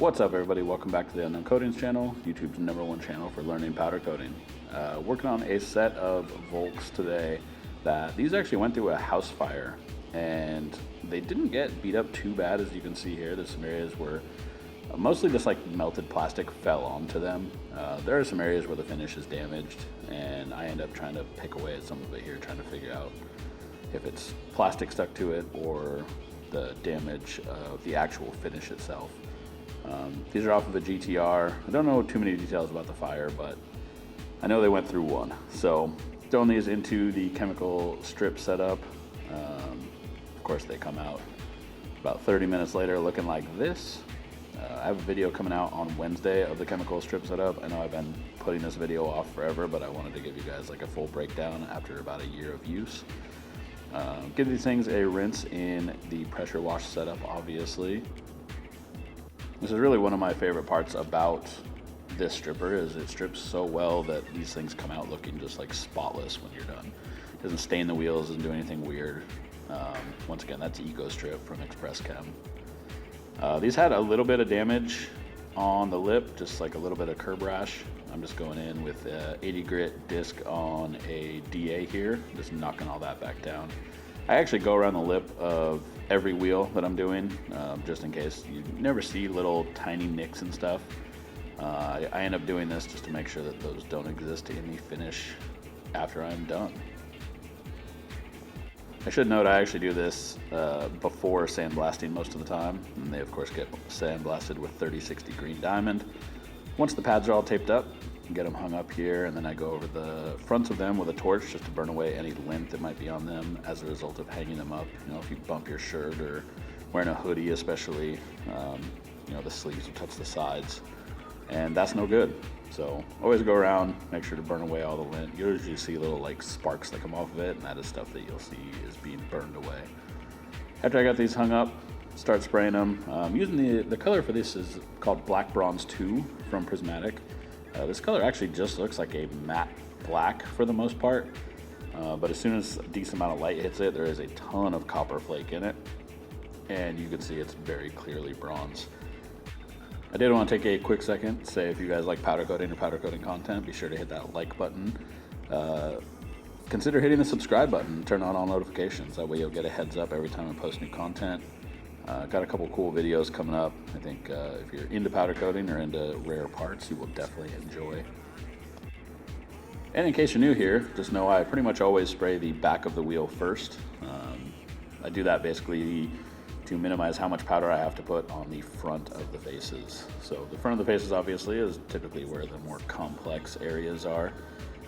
What's up, everybody? Welcome back to the Unknown Coatings channel, YouTube's #1 channel for learning powder coating. Working on a set of Volks today that these actually went through a house fire, and they didn't get beat up too bad, as you can see here. There's some areas where mostly just like melted plastic fell onto them. There are some areas where the finish is damaged, and I end up trying to pick away at some of it here, trying to figure out if it's plastic stuck to it or the damage of the actual finish itself. These are off of a GTR. I don't know too many details about the fire, but I know they went through one. So throwing these into the chemical strip setup. Of course, they come out about 30 minutes later looking like this. I have a video coming out on Wednesday of the chemical strip setup. I know I've been putting this video off forever, but I wanted to give you guys like a full breakdown after about a year of use. Give these things a rinse in the pressure wash setup, obviously. This is really one of my favorite parts about this stripper, is it strips so well that these things come out looking just like spotless when you're done. It doesn't stain the wheels, doesn't do anything weird. Once again, that's Eco Strip from Express Chem. These had a little bit of damage on the lip, just like a little bit of curb rash. I'm just going in with a 80 grit disc on a DA here, just knocking all that back down. I actually go around the lip of every wheel that I'm doing, just in case. You never see little tiny nicks and stuff. I end up doing this just to make sure that those don't exist in the finish after I'm done. I should note I actually do this before sandblasting most of the time, and they of course get sandblasted with 3060 green diamond. Once the pads are all taped up, get them hung up here, and then I go over the fronts of them with a torch just to burn away any lint that might be on them as a result of hanging them up. You know, if you bump your shirt or wearing a hoodie especially, you know, the sleeves will touch the sides, and that's no good. So always go around, make sure to burn away all the lint. You'll usually see little like sparks that come off of it, and that is stuff that you'll see is being burned away. After I got these hung up, start spraying them. Using the color for this is called Black Bronze 2 from Prismatic. This color actually just looks like a matte black for the most part, but as soon as a decent amount of light hits it, there is a ton of copper flake in it, and you can see it's very clearly bronze. I did want to take a quick second to say, if you guys like powder coating or powder coating content, be sure to hit that like button. Consider hitting the subscribe button and turn on all notifications. That way you'll get a heads up every time I post new content. Got a couple cool videos coming up. I think if you're into powder coating or into rare parts, you will definitely enjoy. And in case you're new here, just know I pretty much always spray the back of the wheel first. I do that basically to minimize how much powder I have to put on the front of the faces. So the front of the faces obviously is typically where the more complex areas are.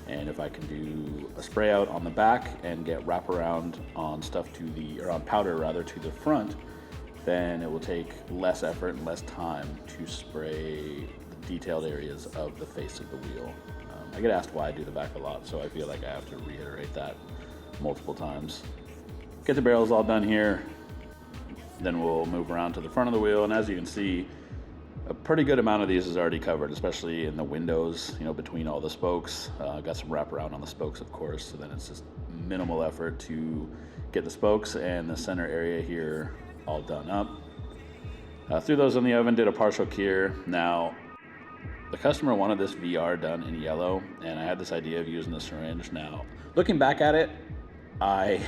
And if I can do a spray out on the back and get wraparound on stuff on powder rather to the front, then it will take less effort and less time to spray the detailed areas of the face of the wheel. I get asked why I do the back a lot, so I feel like I have to reiterate that multiple times. Get the barrels all done here, then we'll move around to the front of the wheel, and as you can see, a pretty good amount of these is already covered, especially in the windows, you know, between all the spokes. Got some wraparound on the spokes, of course, so then it's just minimal effort to get the spokes and the center area here all done up. Threw those in the oven, did a partial cure. Now, the customer wanted this VR done in yellow, and I had this idea of using the syringe. Now, looking back at it, I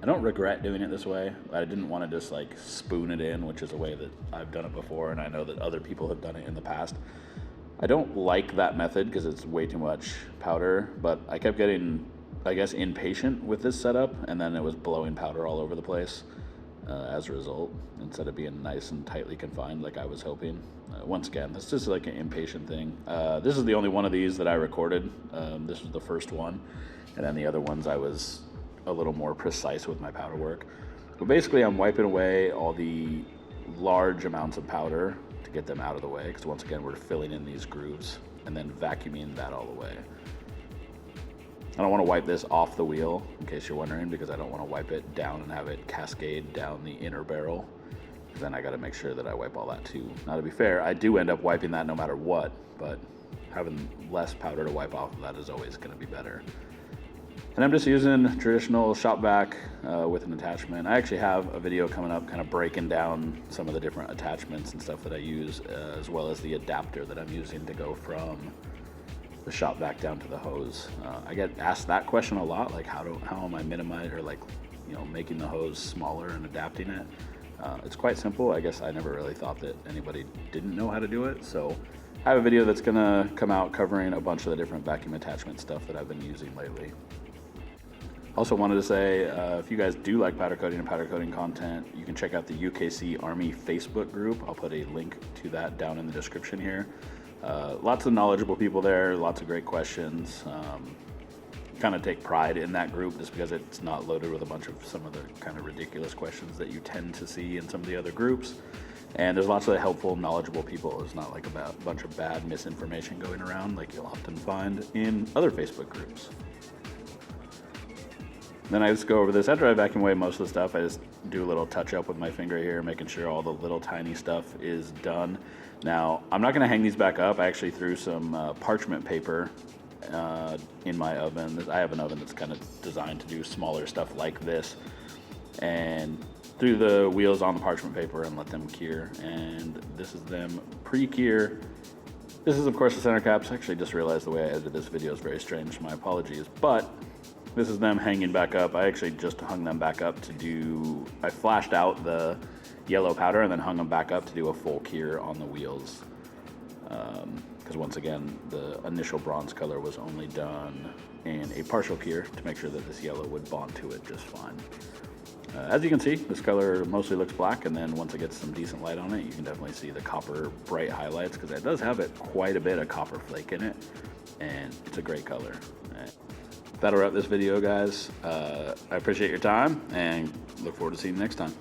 don't regret doing it this way. I didn't want to just like spoon it in, which is a way that I've done it before, and I know that other people have done it in the past. I don't like that method because it's way too much powder, but I kept getting, I guess, impatient with this setup, and then it was blowing powder all over the place. As a result, instead of being nice and tightly confined like I was hoping. Once again, this is like an impatient thing. This is the only one of these that I recorded. This was the first one, and then the other ones I was a little more precise with my powder work. But basically I'm wiping away all the large amounts of powder to get them out of the way, because once again we're filling in these grooves and then vacuuming that all the way. I don't want to wipe this off the wheel, in case you're wondering, because I don't want to wipe it down and have it cascade down the inner barrel. Then I got to make sure that I wipe all that too. Now, to be fair, I do end up wiping that no matter what, but having less powder to wipe off of that is always going to be better. And I'm just using traditional shop vac with an attachment. I actually have a video coming up kind of breaking down some of the different attachments and stuff that I use, as well as the adapter that I'm using to go from the shop vac down to the hose. I get asked that question a lot, like how am I minimizing, or like, you know, making the hose smaller and adapting it. It's quite simple. I guess I never really thought that anybody didn't know how to do it. So I have a video that's gonna come out covering a bunch of the different vacuum attachment stuff that I've been using lately. Also wanted to say, if you guys do like powder coating and powder coating content, you can check out the UKC Army Facebook group. I'll put a link to that down in the description here. Lots of knowledgeable people there, lots of great questions. Kind of take pride in that group just because it's not loaded with a bunch of some of the kind of ridiculous questions that you tend to see in some of the other groups. And there's lots of helpful, knowledgeable people. It's not like a bunch of bad misinformation going around like you'll often find in other Facebook groups. Then I just go over this. After I vacuum away most of the stuff, I just do a little touch up with my finger here, making sure all the little tiny stuff is done. Now, I'm not gonna hang these back up. I actually threw some parchment paper in my oven. I have an oven that's kind of designed to do smaller stuff like this. And threw the wheels on the parchment paper and let them cure. And this is them pre-cure. This is, of course, the center caps. I actually just realized the way I edited this video is very strange. My apologies. But this is them hanging back up. I actually just hung them back up to do, I flashed out the yellow powder and then hung them back up to do a full cure on the wheels. Because once again, the initial bronze color was only done in a partial cure to make sure that this yellow would bond to it just fine. As you can see, this color mostly looks black, and then once it gets some decent light on it, you can definitely see the copper bright highlights, because it does have quite a bit of copper flake in it, and it's a great color. That'll wrap this video, guys. I appreciate your time and look forward to seeing you next time.